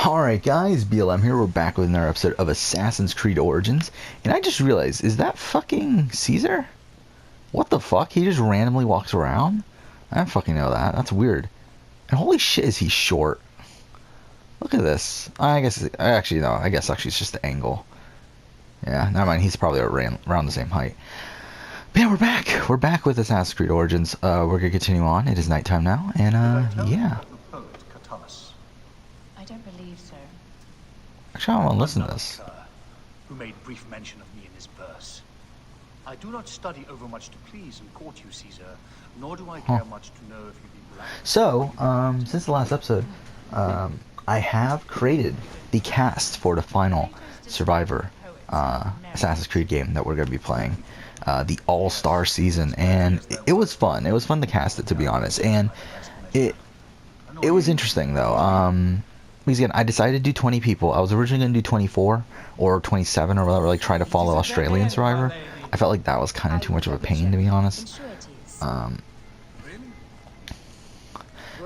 Alright guys, BLM here, we're back with another episode of Assassin's Creed Origins, and I just realized, is that fucking Caesar? What the fuck? He just randomly walks around? I don't fucking know that, that's weird. And holy shit is he short. Look at this. I guess it's just the angle. Yeah, never mind, he's probably around the same height. But yeah, we're back with Assassin's Creed Origins. We're gonna continue on, it is nighttime now, and yeah. Actually, I want to listen to this. Who made brief mention of me in his verse. I do not study overmuch to please and court you, Caesar, nor do I care much to know if you be black. So, since the last episode, I have created the cast for the final Survivor Assassin's Creed game that we're going to be playing, the All-Star season, and it was fun. It was fun to cast it, to be honest, and it was interesting though. Because again, I decided to do 20 people. I was originally going to do 24 or 27 or whatever, like try to follow Australian Survivor. I felt like that was kind of too much of a pain, to be honest.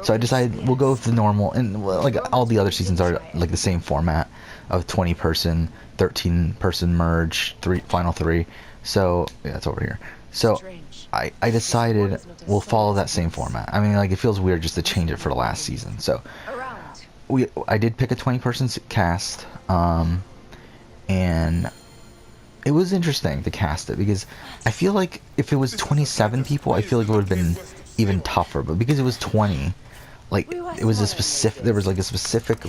So I decided we'll go with the normal, and like all the other seasons are like the same format of 20-person, 13-person merge, final three. So yeah, it's over here. So I decided we'll follow that same format. I mean, like it feels weird just to change it for the last season. So I did pick a 20-person cast, and it was interesting to cast it because I feel like if it was 27 people, I feel like it would have been even tougher. But because it was 20, like it was there was like a specific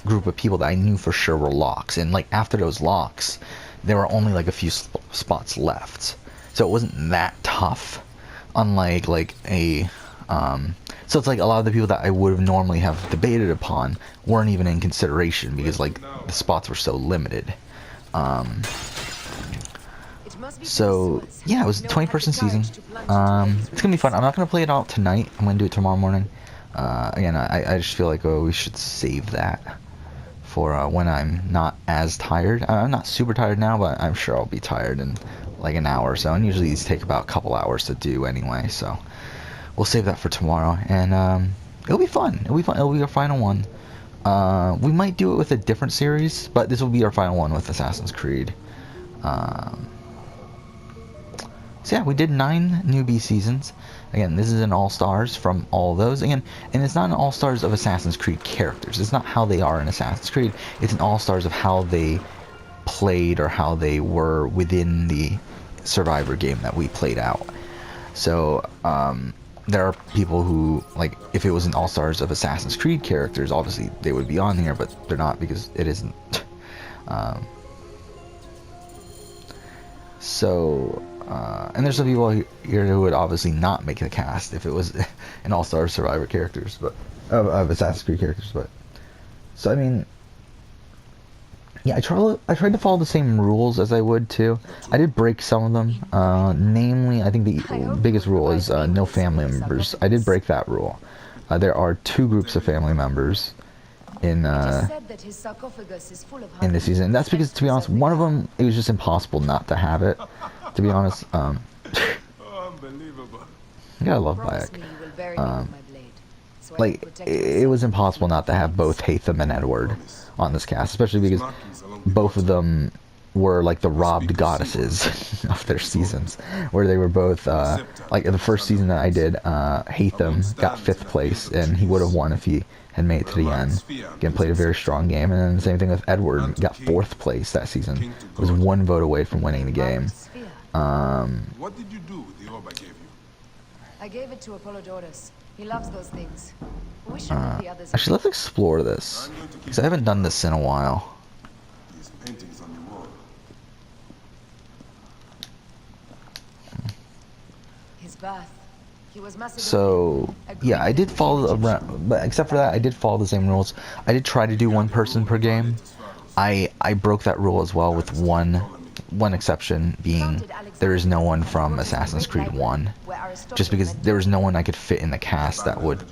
group of people that I knew for sure were locks, and like after those locks, there were only like a few spots left, so it wasn't that tough. Unlike like a so it's like a lot of the people that I would have normally have debated upon weren't even in consideration because like the spots were so limited. So yeah, it was a 20-person season. It's gonna be fun. I'm not gonna play it out tonight. I'm gonna do it tomorrow morning. Again, I just feel like we should save that for when I'm not as tired. I'm not super tired now, but I'm sure I'll be tired in like an hour or so. And usually these take about a couple hours to do anyway, so we'll save that for tomorrow, and it'll be fun. It'll be our final one. We might do it with a different series, but this will be our final one with Assassin's Creed. So yeah, we did 9 newbie seasons. Again, this is an all-stars from all those. Again, and it's not an all-stars of Assassin's Creed characters. It's not how they are in Assassin's Creed. It's an all-stars of how they played or how they were within the Survivor game that we played out. So, there are people who, like, if it was an all-stars of Assassin's Creed characters, obviously they would be on here, but they're not because it isn't. And there's some people here who would obviously not make the cast if it was an all-star Survivor characters, but of Assassin's Creed characters. But so I mean, yeah, I tried to follow the same rules as I would too. I did break some of them. Namely, I think the biggest rule is no family members. I did break that rule. There are 2 groups of family members in this season. And that's because, to be honest, one of them, it was just impossible not to have it. To be honest, Unbelievable. I gotta love Bayek. Like it was impossible not to have both Hatham and Edward on this cast, especially because both of them were like the robbed goddesses of their seasons, where they were both like in the first season that I did, Hatham got 5th place, and he would have won if he had made it to the end. Again, played a very strong game, and then the same thing with Edward, got 4th place that season. Was 1 vote away from winning the game. What did you do with the orb I gave you? I gave it to Apollodorus. He loves those things. We should let the others. Actually, let's explore this, because I haven't done this in a while. These paintings on the wall. His birth. He was So yeah, I did follow but except for that, I did follow the same rules. I did try to do 1 person per game. I broke that rule as well, with one exception being there is no one from Assassin's Creed 1, just because there was no one I could fit in the cast that would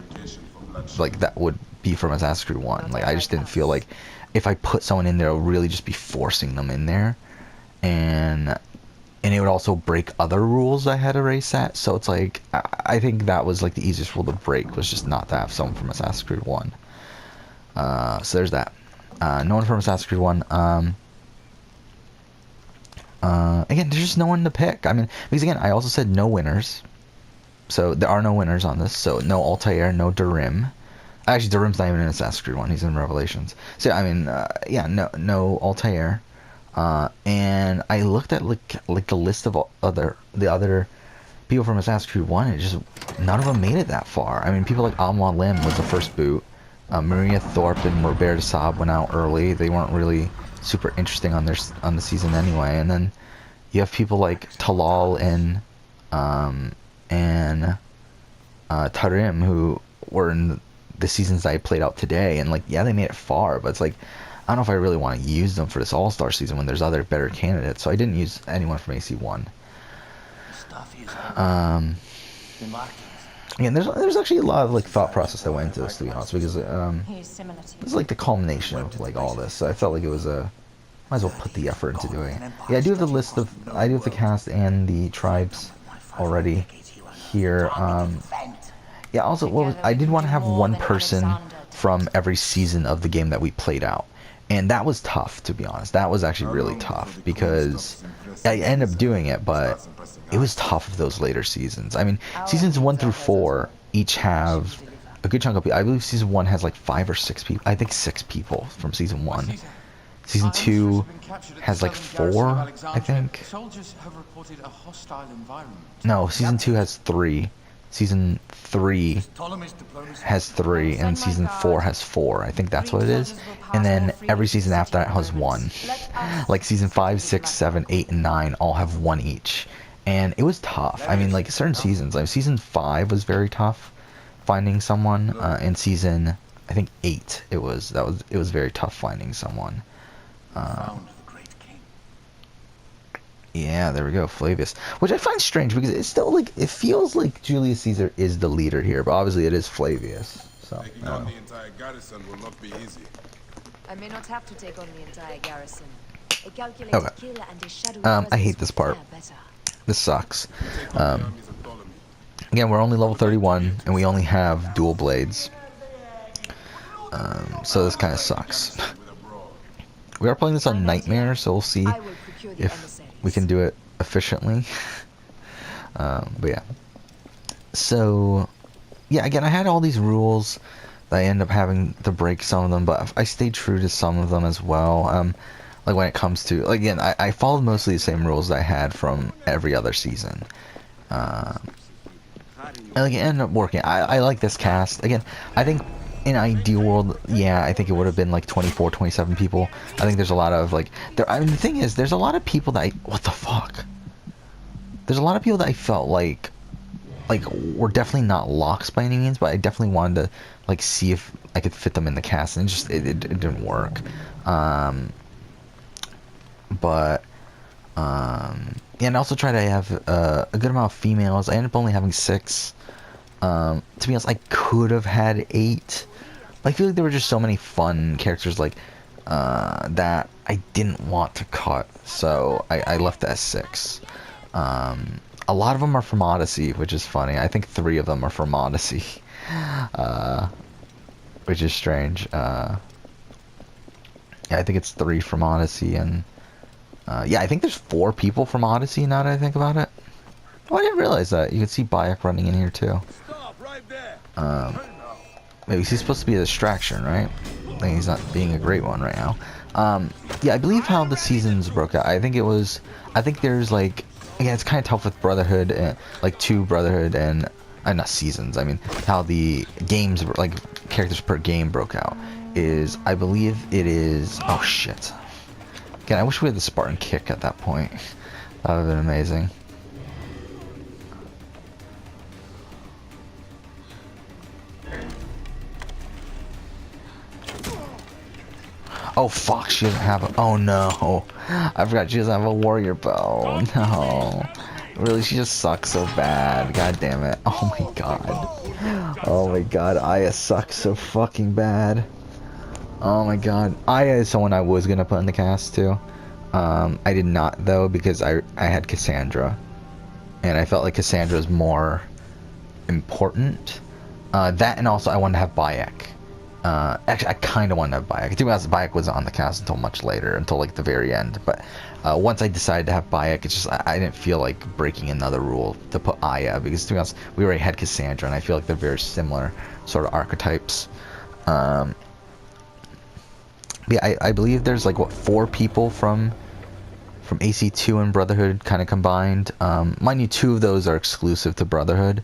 be from Assassin's Creed 1. Like I just didn't feel like if I put someone in there, I would really just be forcing them in there, and it would also break other rules I had to race at. So it's like I think that was like the easiest rule to break, was just not to have someone from Assassin's Creed 1. So there's that. No one from Assassin's Creed 1. Again, there's just no one to pick. I mean, because again, I also said no winners. So there are no winners on this. So no Altair, no Darim. Actually, Darim's not even in Assassin's Creed 1. He's in Revelations. So I mean, yeah, no Altair. And I looked at like the list of the other people from Assassin's Creed 1. It just none of them made it that far. I mean, people like Amwa Lim was the first boot. Maria Thorpe and Robert de Saab went out early. They weren't really super interesting on the season anyway. And then you have people like Talal and Tarim who were in the seasons that I played out today, and like, yeah, they made it far, but it's like, I don't know if I really want to use them for this All-Star season when there's other better candidates. So I didn't use anyone from AC1. Again, there's actually a lot of like thought process that went into this, to be honest, because this is like the culmination of like all this. So I felt like it was might as well put the effort into doing it. Yeah, I do have the cast and the tribes already here. Yeah, also, I did want to have one person from every season of the game that we played out. And that was tough, to be honest. That was actually really tough, because I ended up doing it, but it was tough of those later seasons. I mean, seasons 1 through 4 each have a good chunk of people. I believe season 1 has like 5 or 6 people. I think 6 people from season 1. Season 2 has like 4, I think. No, season 2 has 3. Season 3 has 3, and season 4 has 4. I think that's what it is. And then every season after that has 1. Like season 5, 6, 7, 8, and 9 all have 1 each. And it was tough. I mean, like certain seasons, like season 5 was very tough finding someone. In season, I think 8, it was very tough finding someone. Yeah, there we go, Flavius. Which I find strange, because it's still like, it feels like Julius Caesar is the leader here, but obviously it is Flavius. So Taking on the entire garrison will not be easy. I may not have to take on the entire garrison. A calculated killer and a shadowy I hate this part. better. This sucks. Again, we're only level 31, and we only have dual blades. So this kind of sucks. We are playing this on Nightmare, so we'll see if we can do it efficiently. But yeah. So, yeah, again, I had all these rules that I ended up having to break some of them, but I stayed true to some of them as well. Like when it comes to, like, again, I followed mostly the same rules that I had from every other season. And like, it ended up working. I like this cast. Again, I think in an ideal world, yeah, I think it would have been like 24, 27 people. I think there's a lot of like, I mean, the thing is, there's a lot of people that what the fuck? There's a lot of people that I felt like were definitely not locks by any means, but I definitely wanted to like see if I could fit them in the cast, and it didn't work. Yeah, and also try to have a good amount of females. I ended up only having 6. To be honest, I could have had 8. I feel like there were just so many fun characters like that I didn't want to cut, so I left it as 6. A lot of them are from Odyssey, which is funny. I think 3 of them are from Odyssey, which is strange. Yeah, I think it's 3 from Odyssey, and yeah, I think there's 4 people from Odyssey now that I think about it. Oh, I didn't realize that. You can see Bayek running in here too. Maybe he's supposed to be a distraction, right? I think he's not being a great one right now. Yeah, I believe how the seasons broke out. I think there's like, again, it's kind of tough with Brotherhood, and like 2 Brotherhood and not seasons. I mean, how the games, like characters per game broke out is, I believe it is. Oh shit! Again, I wish we had the Spartan kick at that point. That would have been amazing. Oh fuck, she doesn't have a, oh no, I forgot she doesn't have a warrior bow. No, really, she just sucks so bad. God damn it. Oh my god. Oh my god, Aya sucks so fucking bad. Oh my god. Aya is someone I was gonna put in the cast too. I did not though, because I had Cassandra, and I felt like Cassandra is more important. That, and also I wanted to have Bayek. Actually, I kind of wanted to have Bayek. To be honest, Bayek wasn't on the cast until much later, until like the very end. But once I decided to have Bayek, it's just I didn't feel like breaking another rule to put Aya, because to be honest, we already had Cassandra, and I feel like they're very similar sort of archetypes. Yeah, I believe there's like what 4 people from AC2 and Brotherhood kind of combined. Mind you, 2 of those are exclusive to Brotherhood.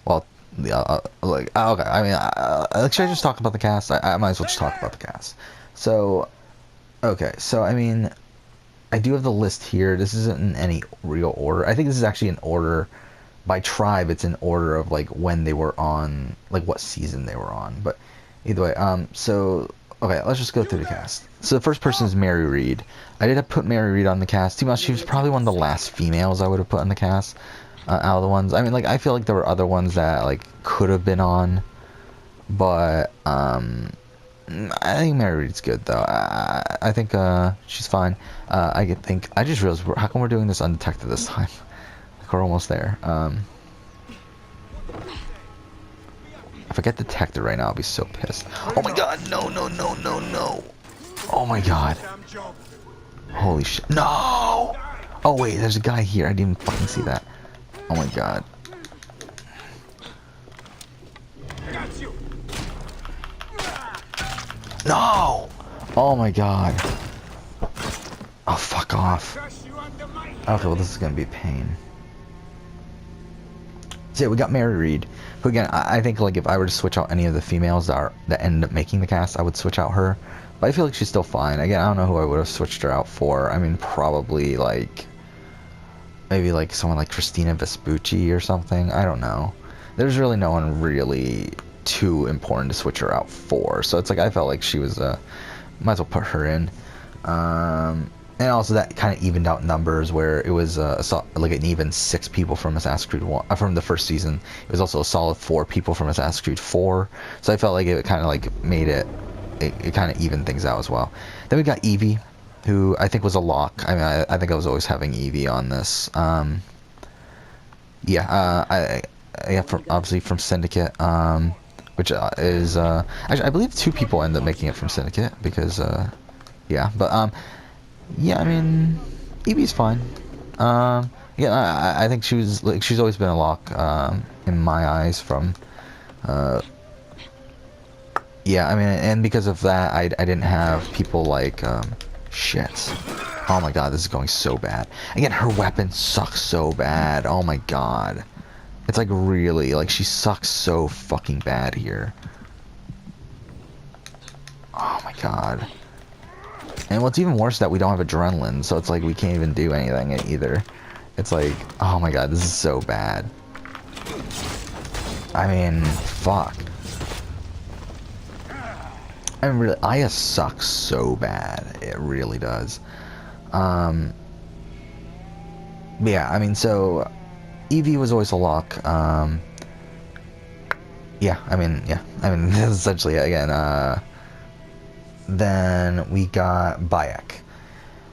Well, okay. I mean, should I just talk about the cast? I might as well just talk about the cast. So, okay. So I mean, I do have the list here. This isn't in any real order. I think this is actually in order by tribe. It's in order of like when they were on, like what season they were on. But either way, so okay, let's just go through the cast. So the first person is Mary Reed. I did have put Mary Reed on the cast. To be honest, she was probably one of the last females I would have put on the cast. Out of the ones, I mean, like, I feel like there were other ones that, like, could have been on, but, I think Mary Reed's good, though. I think, she's fine. I just realized, how come we're doing this undetected this time? Like, we're almost there. If I get detected right now, I'll be so pissed. Oh my god, no. Oh my god. Holy shit. No! Oh wait, there's a guy here. I didn't even fucking see that. Oh my god. No! Oh my god. Oh, fuck off. Okay, well this is gonna be a pain. So yeah, we got Mary Reed, who again, I think like if I were to switch out any of the females that end up making the cast, I would switch out her. But I feel like she's still fine. Again, I don't know who I would have switched her out for. I mean, probably like maybe like someone like Christina Vespucci or something. I don't know. There's really no one really too important to switch her out for. So it's like I felt like she was might as well put her in. And also that kind of evened out numbers where it was like an even 6 people from Assassin's Creed 1 from the first season. It was also a solid 4 people from Assassin's Creed 4. So I felt like it kind of like made it kind of evened things out as well. Then we got Evie, who I think was a lock. I mean, I think I was always having Evie on this. Obviously from Syndicate, which is actually, I believe 2 people end up making it from Syndicate because yeah, but yeah, I mean, Evie's fine. Yeah, I think she's always been a lock in my eyes from yeah, I mean, and because of that, I didn't have people like shit. Oh my god, this is going so bad. Again, her weapon sucks so bad. Oh my god. It's like really, like she sucks so fucking bad here. Oh my god. And what's even worse is that we don't have adrenaline, so it's like we can't even do anything either. It's like, oh my god, this is so bad. I mean, fuck. I mean, really, Aya sucks so bad. It really does. Yeah, I mean, so Evie was always a lock. Yeah, I mean, that's essentially it again. Then we got Bayek,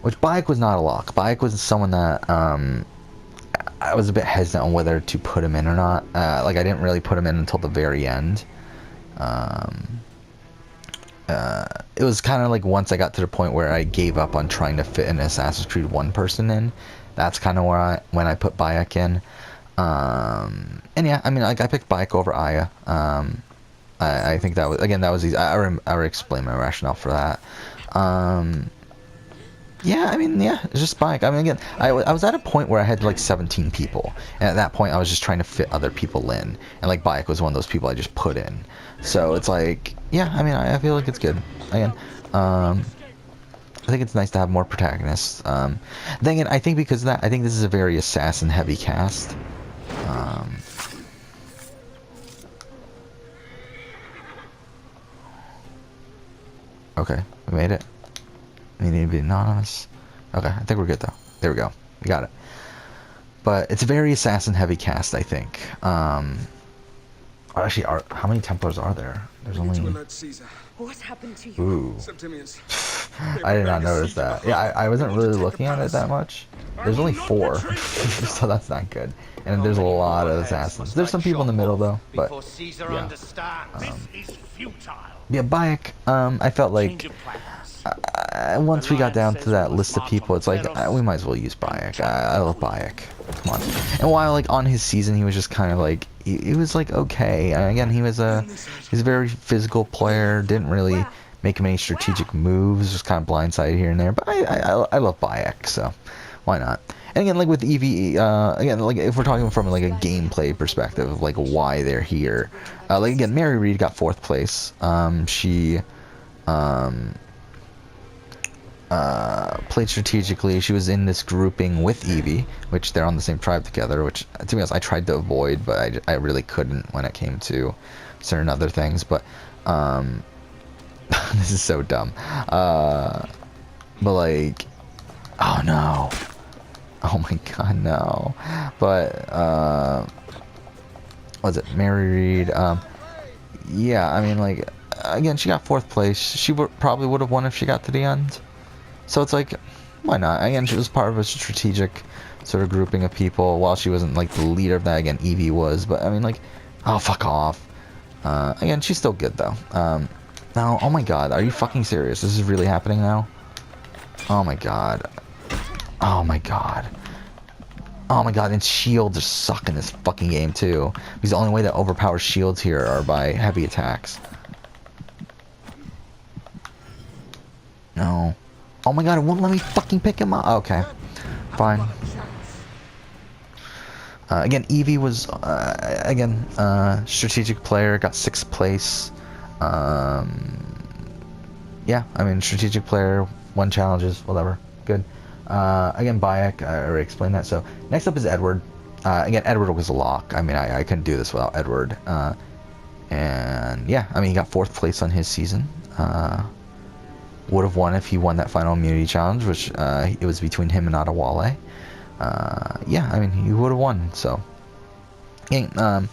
which Bayek was not a lock. Bayek was someone that I was a bit hesitant on whether to put him in or not. Like I didn't really put him in until the very end. It was kind of like once I got to the point where I gave up on trying to fit an Assassin's Creed 1 person in. That's kind of where when I put Bayek in. And yeah, I mean, like I picked Bayek over Aya. I think that was, again, that was easy. I already explained my rationale for that. Yeah, I mean, yeah, it's just Bayek. I mean, again, I was at a point where I had like 17 people, and at that point I was just trying to fit other people in, and like Bayek was one of those people I just put in. So it's like, yeah, I mean, I feel like it's good. Again, I think it's nice to have more protagonists. Then again, I think because of that, I think this is a very assassin-heavy cast. Okay, we made it. We need to be anonymous. Okay, I think we're good though. There we go. We got it. But it's a very assassin-heavy cast, I think. Actually, how many Templars are there? There's only... What happened to you? Ooh. I did not notice that. Yeah, I wasn't really looking at it that much. There's only 4, so that's not good. And there's a lot of assassins. There's some people in the middle though, but yeah. Yeah, Bayek, I felt Change like of plans. once we got down to that list of people, it's like we might as well use Bayek. I love Bayek. Come on. And while like on his season, he was just kind of like he was like okay. And again, he's a very physical player. Didn't really make many strategic moves. Just kind of blindsided here and there. But I love Bayek, so why not? And again, like with EVE, again, like if we're talking from like a gameplay perspective of like why they're here, like again, Mary Reed got 4th place. She played strategically. She was in this grouping with Evie, which they're on the same tribe together, which to be honest I tried to avoid, but I really couldn't when it came to certain other things. But this is so dumb. But like, oh no, oh my god, no. But what's it, Mary Reed? Yeah, I mean, like, again, she got 4th place. She probably would have won if she got to the end. So it's like, why not? Again, she was part of a strategic sort of grouping of people. While she wasn't like the leader of that, again, Evie was. But I mean, like, oh, fuck off. Again, she's still good though. Now, oh my god, are you fucking serious? This is really happening now? Oh my god. Oh my god. Oh my god, and shields are suck in this fucking game too. Because the only way that overpower shields here are by heavy attacks. No. Oh my god, it won't let me fucking pick him up. Okay. Fine. Again, Evie was, again, strategic player, got 6th place. Yeah, I mean, strategic player, won challenges, whatever. Good. Again, Bayek, I already explained that. So, next up is Edward. Again, Edward was a lock. I mean, I couldn't do this without Edward. And, yeah, I mean, he got 4th place on his season. Would have won if he won that final immunity challenge, which, it was between him and Adewale. Yeah, I mean, he would have won, so. Yeah,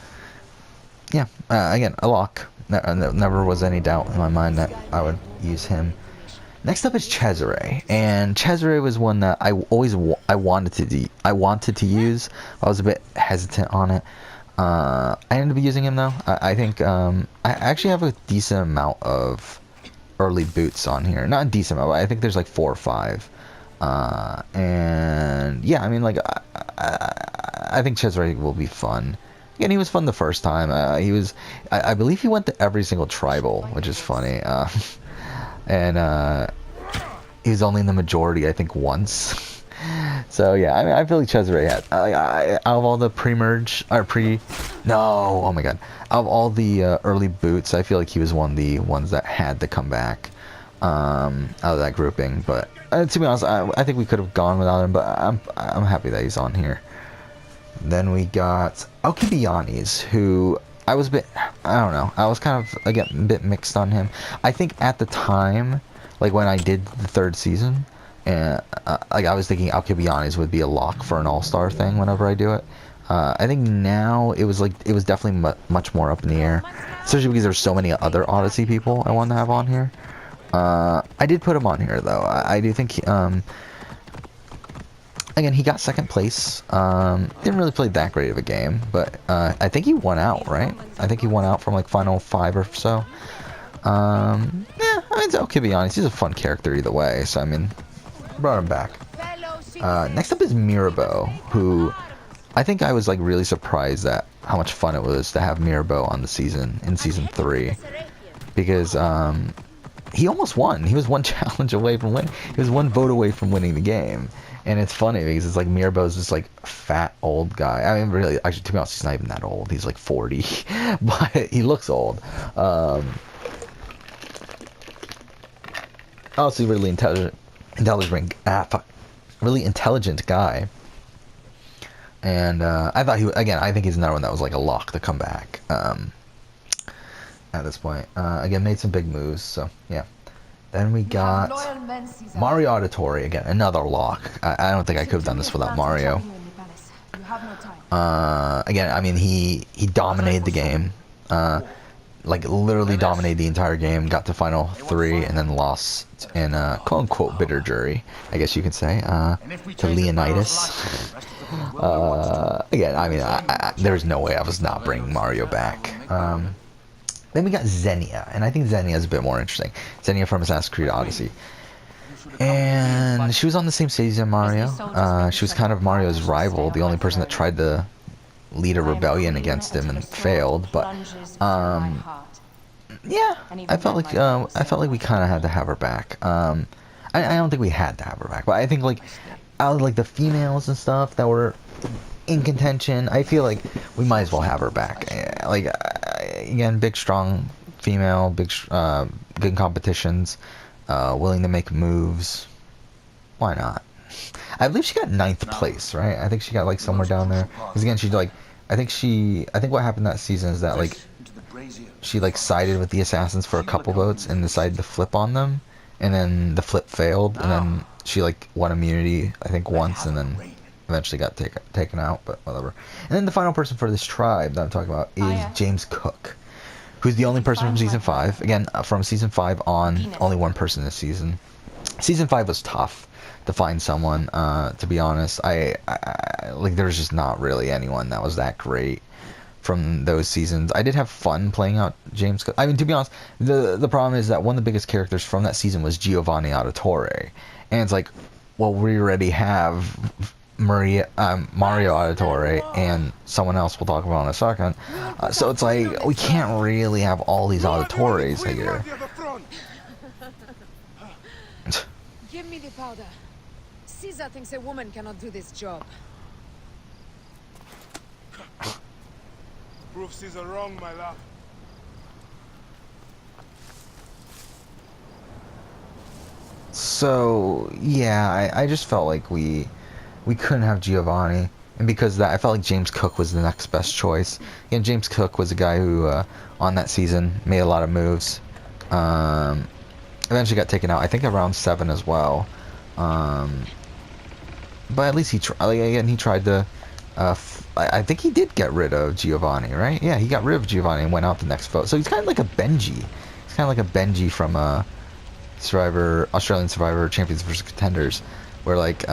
again, a lock. Never was any doubt in my mind that I would use him. Next up is Cesare, and Cesare was one that I wanted to use. I was a bit hesitant on it. I ended up using him though. I think I actually have a decent amount of early boots on here. Not a decent amount, but I think there's like 4 or 5. And yeah, I mean, like I think Cesare will be fun. Again, he was fun the first time. I believe he went to every single tribal, which is funny. And he was only in the majority, I think, once. So yeah, I mean, I feel like Cesare had out of all the pre-merge or oh my god, out of all the early boots, I feel like he was one of the ones that had to come back out of that grouping. But to be honest, I think we could have gone without him. But I'm happy that he's on here. Then we got Alcibiades, who I was a bit, I don't know, I was kind of, again, a bit mixed on him. I think at the time, like when I did the 3rd season, and like I was thinking Alcibiades would be a lock for an all-star thing whenever I do it. I think now it was definitely much more up in the air, especially because there's so many other Odyssey people I wanted to have on here. I did put him on here though. I do think again, he got 2nd place. Didn't really play that great of a game, but I think he won out, right? I think he won out from like final 5 or so. Yeah, I mean, it's Alcibiades. He's a fun character either way, so I mean, brought him back. Next up is Mirabeau, who I think I was like really surprised at how much fun it was to have Mirabeau on the season in season 3, because he almost won. He was 1 challenge away from winning. He was 1 vote away from winning the game. And it's funny because it's like Mirabeau's this like fat old guy. I mean, really, actually, to be honest, he's not even that old. He's like 40, but he looks old. Also, really really intelligent guy. And I thought I think he's another one that was like a lock to come back. At this point, again, made some big moves. So yeah. Then we got Mario Auditore, again, another lock. I don't think I could have done this without Mario. Again, I mean, he dominated the game. Like, literally dominated the entire game, got to final 3, and then lost in a quote-unquote bitter jury, I guess you could say, to Leonidas. Again, I mean, there's no way I was not bringing Mario back. Then we got Xenia, and I think Xenia is a bit more interesting. Xenia from Assassin's Creed Odyssey. And she was on the same stage as Mario. She was kind of Mario's rival, the only person that tried to lead a rebellion against him and failed. But yeah, I felt like we kind of had to have her back. I don't think we had to have her back, but I think like out of like the females and stuff that were in contention, I feel like we might as well have her back. Like again, big, strong female, big, good competitions. Willing to make moves. Why not? I believe she got 9th place, right? I think she got like somewhere down there. Because again, she like, I think what happened that season is that like, she like sided with the assassins for a couple votes and decided to flip on them, and then the flip failed, and then she like won immunity, I think once, and then eventually got taken out, but whatever. And then the final person for this tribe that I'm talking about is James Cook, who's the only person from Season 5. Again, from Season 5 on, only one person this season. Season 5 was tough to find someone, to be honest. I like, there's just not really anyone that was that great from those seasons. I did have fun playing out James Cook. I mean, to be honest, the problem is that one of the biggest characters from that season was Giovanni Auditore. And it's like, well, we already have Mario Auditore and someone else we'll talk about in a second. So it's like, we can't really have all these Auditores here. Give me the powder. Caesar thinks a woman cannot do this job. Prove Caesar wrong, my love. So yeah, I just felt like we couldn't have Giovanni, and because of that, I felt like James Cook was the next best choice. And James Cook was a guy who on that season made a lot of moves. Eventually got taken out, I think around 7 as well. But at least he tried to. I think he did get rid of Giovanni, right? Yeah, he got rid of Giovanni and went out the next vote. So he's kind of like a Benji. He's kind of like a Benji from Australian Survivor Champions vs Contenders, where like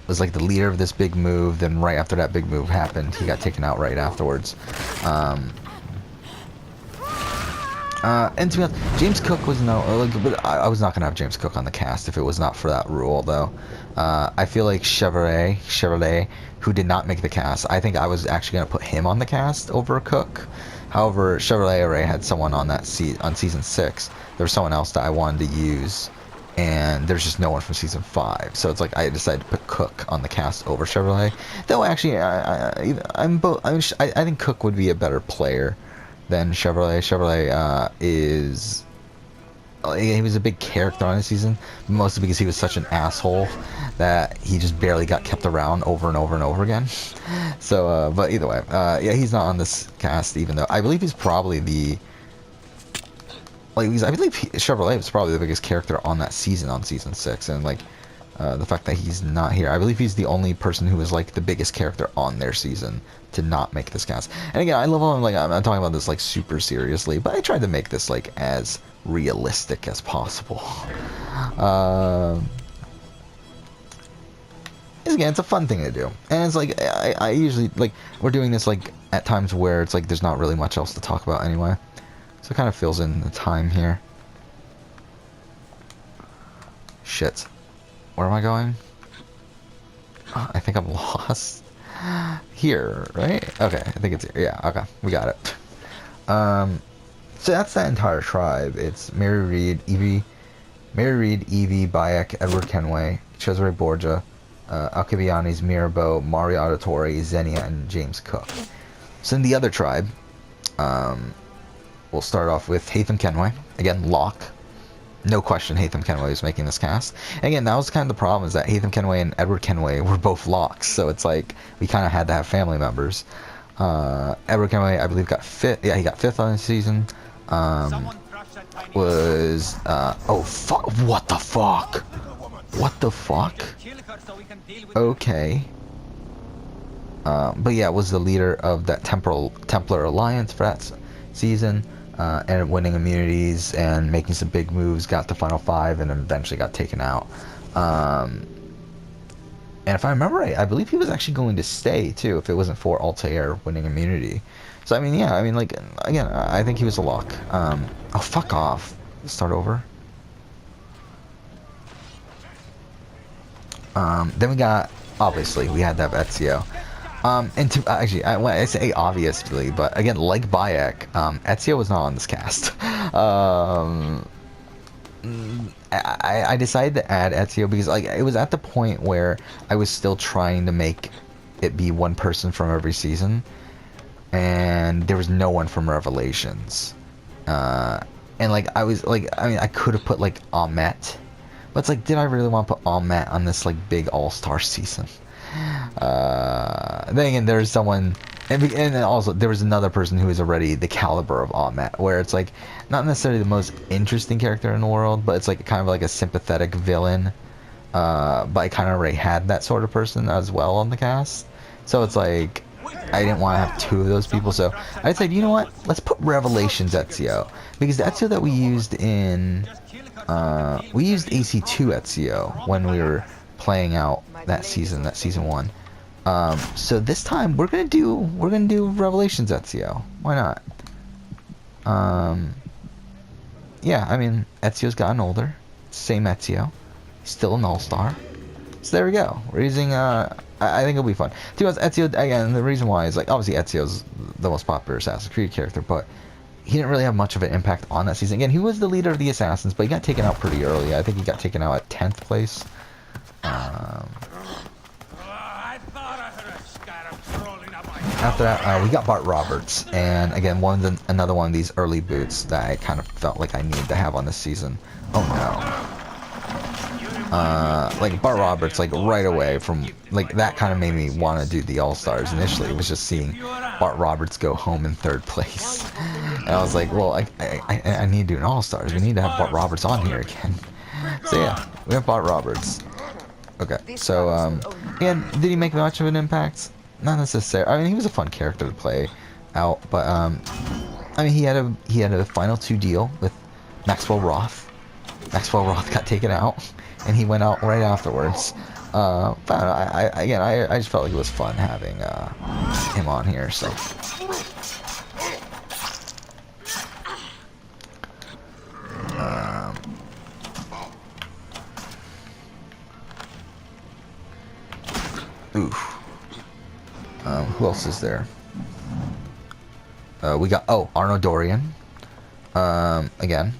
was like the leader of this big move. Then right after that big move happened, he got taken out right afterwards. And to be honest, James Cook was but I was not gonna have James Cook on the cast if it was not for that rule, though. I feel like Chevrolet, who did not make the cast, I think I was actually gonna put him on the cast over Cook. However, Chevrolet had someone on that on season 6. There was someone else that I wanted to use, and there's just no one from season 5. So it's like I decided to put Cook on the cast over Chevrolet. Though actually, I think Cook would be a better player than Chevrolet. Chevrolet he was a big character on the season, mostly because he was such an asshole that he just barely got kept around over and over and over again. So, but either way, yeah, he's not on this cast, even though I believe he's probably I believe Chevrolet was probably the biggest character on that season, on season 6, and like the fact that he's not here, I believe he's the only person who was like the biggest character on their season to not make this cast. And again, I love how I'm talking about this like super seriously, but I tried to make this like as realistic as possible. Again, it's a fun thing to do, and it's like I usually like, we're doing this like at times where it's like there's not really much else to talk about anyway, so it kind of fills in the time here. Shit, where am I going? I think I'm lost. Here, right? Okay, I think it's here. Yeah, okay, we got it. So that's that entire tribe. It's Mary Reed, Evie, Bayek, Edward Kenway, Cesare Borgia, Alcibiades, Mirabeau, Mario Auditore, Xenia, and James Cook. So in the other tribe, we'll start off with Haytham Kenway. Again, Locke. No question Haytham Kenway is making this cast. And again, that was kind of the problem, is that Haytham Kenway and Edward Kenway were both Locks, so it's like we kind of had to have family members. Edward Kenway, I believe, got 5th. Yeah, he got 5th on the season. Oh fuck! What the fuck? What the fuck? Okay. But yeah, was the leader of that Templar Alliance for that season. Ended up winning immunities and making some big moves, got to Final 5, and eventually got taken out. And if I remember right, I believe he was actually going to stay too if it wasn't for Altair winning immunity. So I mean, yeah, I mean, like, again, I think he was a lock. Oh, fuck off. Start over. Then we got, obviously, we had to have Ezio. And to, actually, I say obviously, but again, like Bayek, Ezio was not on this cast. I decided to add Ezio because, like, it was at the point where I was still trying to make it be one person from every season, and there was no one from Revelations. And like, I was like, I mean, I could have put like Ahmet, but it's like, did I really want to put Ahmet on this like big all-star season? Then again, there's someone, and also there was another person who is already the caliber of Ahmet, where it's like not necessarily the most interesting character in the world, but it's like kind of like a sympathetic villain. But I kind of already had that sort of person as well on the cast, so it's like I didn't want to have two of those people. So I said, you know what? Let's put Revelations Ezio, because the Ezio that we used in we used AC2 Ezio when we were playing out that season 1. So this time we're gonna do Revelations Ezio. Why not? Yeah, I mean, Ezio's gotten older. Same Ezio, still an all-star. So there we go. We're using I think it'll be fun. To be honest, Ezio, again, the reason why is like obviously Ezio's the most popular Assassin's Creed character, but he didn't really have much of an impact on that season. Again, he was the leader of the assassins, but he got taken out pretty early. I think he got taken out at 10th place. After that, we got Bart Roberts, and again, another one of these early boots that I kind of felt like I needed to have on this season. Oh no. Like Bart Roberts, like right away from, like, that kind of made me want to do the All-Stars. Initially, it was just seeing Bart Roberts go home in 3rd place. And I was like, well, I need to do an All-Stars. We need to have Bart Roberts on here again. So yeah, we have Bart Roberts. Okay, so, and did he make much of an impact? Not necessarily. I mean, he was a fun character to play out, but, I mean, he had a final 2 deal with Maxwell Roth. Maxwell Roth got taken out, and he went out right afterwards. But I just felt like it was fun having him on here. So, oof. Who else is there? We got Arno Dorian. Again.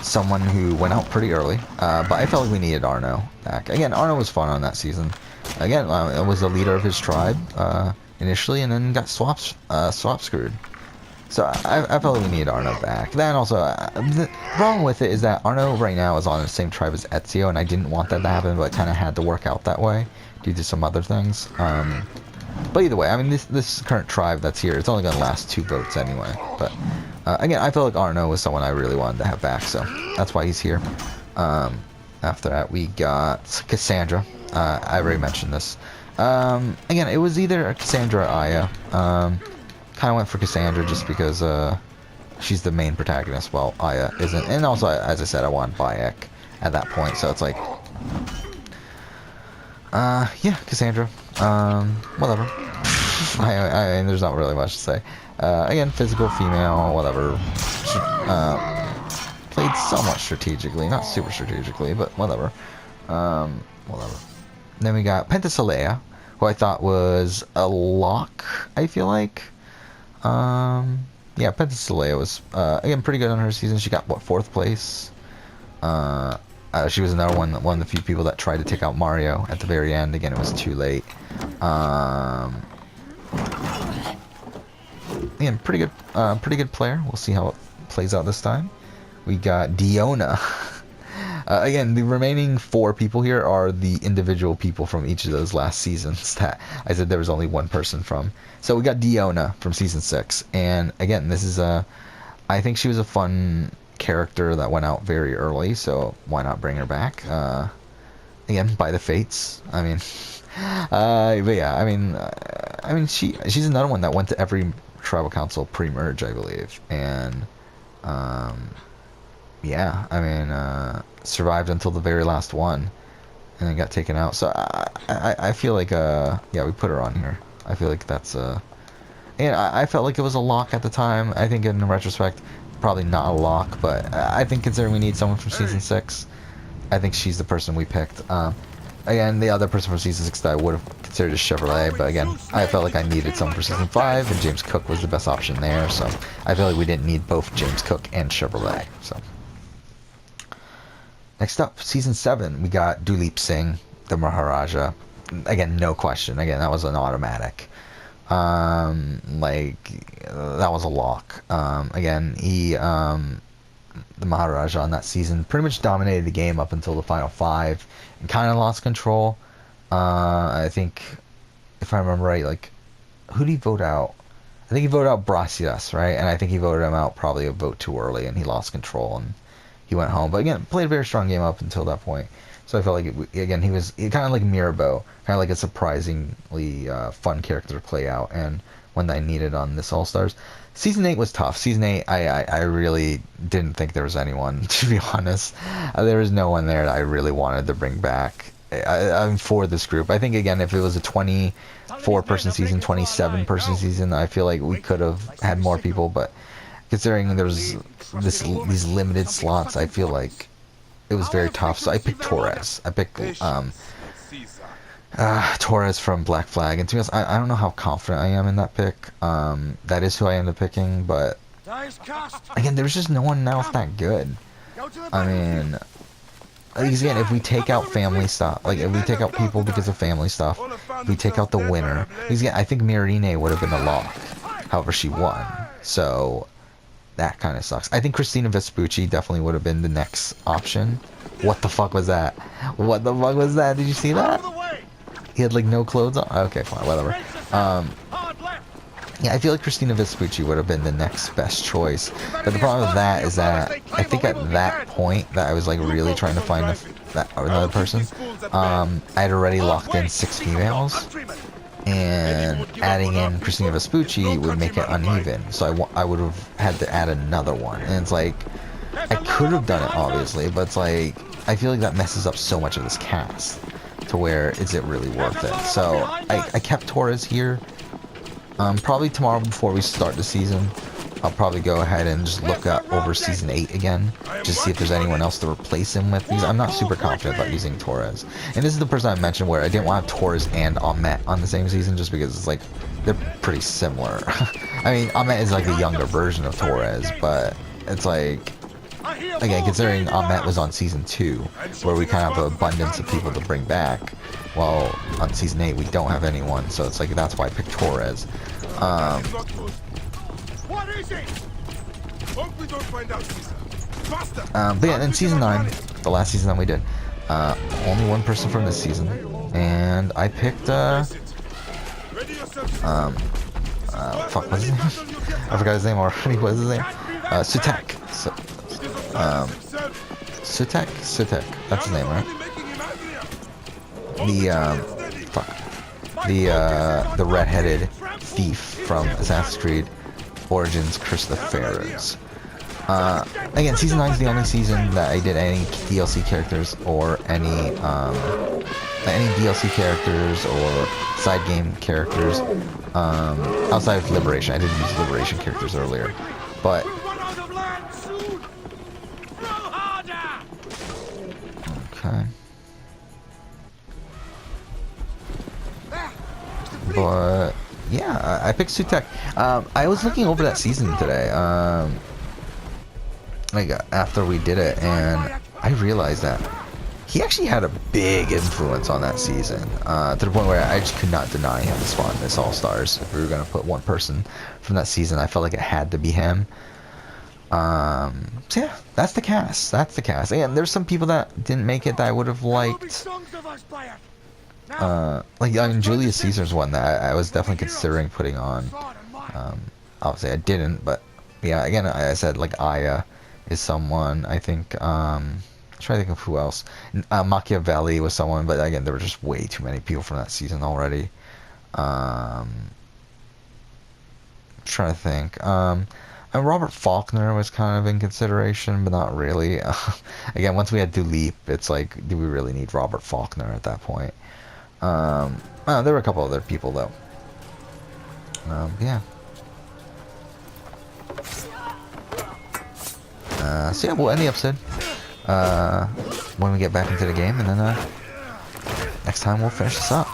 Someone who went out pretty early, but I felt like we needed Arno back. Again, Arno was fun on that season. Again, it was the leader of his tribe initially, and then got swap screwed. So I felt like we needed Arno back. Then also, the problem with it is that Arno right now is on the same tribe as Ezio, and I didn't want that to happen, but it kind of had to work out that way due to some other things. But either way, I mean, this current tribe that's here, it's only going to last 2 votes anyway. But again, I feel like Arno was someone I really wanted to have back, so that's why he's here. After that, we got Cassandra. I already mentioned this. Again, it was either Cassandra or Aya. Kind of went for Cassandra just because she's the main protagonist, while Aya isn't. And also, as I said, I wanted Bayek at that point, so it's like, yeah, Cassandra. Whatever. I there's not really much to say. Again, physical, female, whatever. She, played somewhat strategically, not super strategically, but whatever. Whatever. Then we got Penthesilea, who I thought was a lock, I feel like. Yeah, Penthesilea was, again, pretty good on her season. She got, what, 4th place? She was another one of the few people that tried to take out Mario at the very end. Again, it was too late. Again, pretty good player. We'll see how it plays out this time. We got Diona. Again, the remaining 4 people here are the individual people from each of those last seasons that I said there was only one person from. So we got Diona from season 6, and again, this is I think she was a fun character that went out very early, so why not bring her back? Again, by the fates. I mean, but yeah, I mean, she's another one that went to every tribal council pre-merge, I believe, and yeah, I mean, survived until the very last one. and then got taken out. So I feel like yeah, we put her on here. I feel like that's and I felt like it was a lock at the time. I think in retrospect, probably not a lock, but I think considering we need someone from season 6, I think she's the person we picked. Again, the other person from season 6 that I would have considered is Chevrolet, but again, I felt like I needed someone for season 5, and James Cook was the best option there, so I feel like we didn't need both James Cook and Chevrolet. So next up, season 7, we got Duleep Singh, the Maharaja. Again, no question. Again, that was an automatic. Like, that was a lock. Again, the Maharaja on that season pretty much dominated the game up until the final 5 and kind of lost control. I think, if I remember right, like, who did he vote out? I think he voted out Brasidas, right? And I think he voted him out probably a vote too early, and he lost control and he went home. But again, played a very strong game up until that point. So I felt like, again, he was kind of like Mirabeau, kind of like a surprisingly fun character to play out, and one that I needed on this All-Stars. Season 8 was tough. Season 8, I really didn't think there was anyone, to be honest. There was no one there that I really wanted to bring back. I'm for this group. I think, again, if it was a 24-person season, 27-person season, I feel like we could have had more people, but considering there's these limited slots, I feel like it was very tough. So I picked Torres. I picked Torres from Black Flag, and to be honest, I don't know how confident I am in that pick. That is who I ended up picking, but again, there's just no one else that good. I mean, again, if we take out family stuff, like if we take out people because of family stuff, if we take out the winner, again, I think Mirine would have been a lock. However, she won, so that kind of sucks. I think Christina Vespucci definitely would have been the next option. What the fuck was that? What the fuck was that? Did you see that? He had like no clothes on? Okay, fine, whatever. Yeah, I feel like Christina Vespucci would have been the next best choice. But the problem with that is that I think at that point that I was like really trying to find another person, I had already locked in 6 females. And adding in Christina Vespucci would make it uneven, so I would have had to add another one, and it's like, I could have done it obviously, but it's like, I feel like that messes up so much of this cast, to where is it really worth it? So I kept Torres here. Probably tomorrow before we start the season, I'll probably go ahead and just look over season 8 again, just see if there's anyone else to replace him with, because I'm not super confident about using Torres. And this is the person I mentioned where I didn't want to have Torres and Ahmet on the same season, just because it's like, they're pretty similar. I mean, Ahmet is like a younger version of Torres, but it's like, again, considering Ahmet was on season 2, where we kind of have an abundance of people to bring back, while on season 8 we don't have anyone, so it's like, that's why I picked Torres. What is it? Hope we don't find out, Caesar. Faster! But yeah, in season 9, the last season that we did, only one person from this season, and I picked, fuck, what's his name? I forgot his name already. What is his name? Sutek. Sutek. That's his name, right? The red-headed thief from Assassin's Creed Origins Christophorus. Again, season 9 is the only season that I did any DLC characters or any DLC characters or side game characters outside of Liberation. I didn't use Liberation characters earlier, but okay. But yeah, I picked Sutek. I was looking over that season today, like after we did it, and I realized that he actually had a big influence on that season, to the point where I just could not deny him the spot in this All-Stars. If we were gonna put one person from that season, I felt like it had to be him. So yeah, that's the cast. That's the cast. And there's some people that didn't make it that I would have liked. Like, I mean, Julius Caesar's one that I was definitely considering putting on. Obviously I didn't, but yeah, again, I said, like, Aya is someone, I think, I'm trying to think of who else. Machiavelli was someone, but again, there were just way too many people from that season already. I'm trying to think. And Robert Faulkner was kind of in consideration, but not really. Again, once we had Duleep, it's like, do we really need Robert Faulkner at that point? There were a couple other people though. Yeah. So yeah, we'll end the episode when we get back into the game, and then next time we'll finish this up.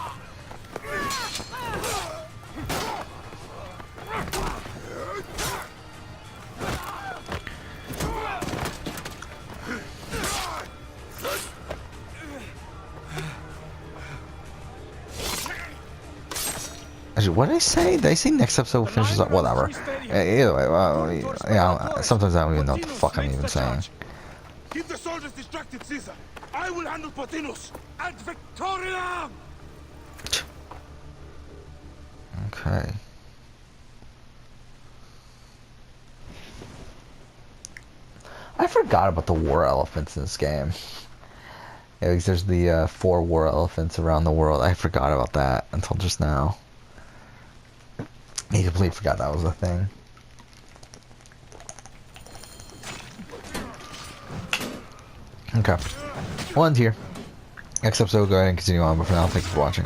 Actually, what did I say? Did I say next episode we'll finish this up? Whatever. Either way, well, yeah, sometimes I don't even know what the fuck I'm even saying. Keep the soldiers distracted, Caesar. I will handle Pothinus. Ad Victoriam! Okay. I forgot about the war elephants in this game. Yeah, because there's the 4 war elephants around the world. I forgot about that until just now. I completely forgot that was a thing. Okay. We'll end here. Next episode, we'll go ahead and continue on, but for now, thank you for watching.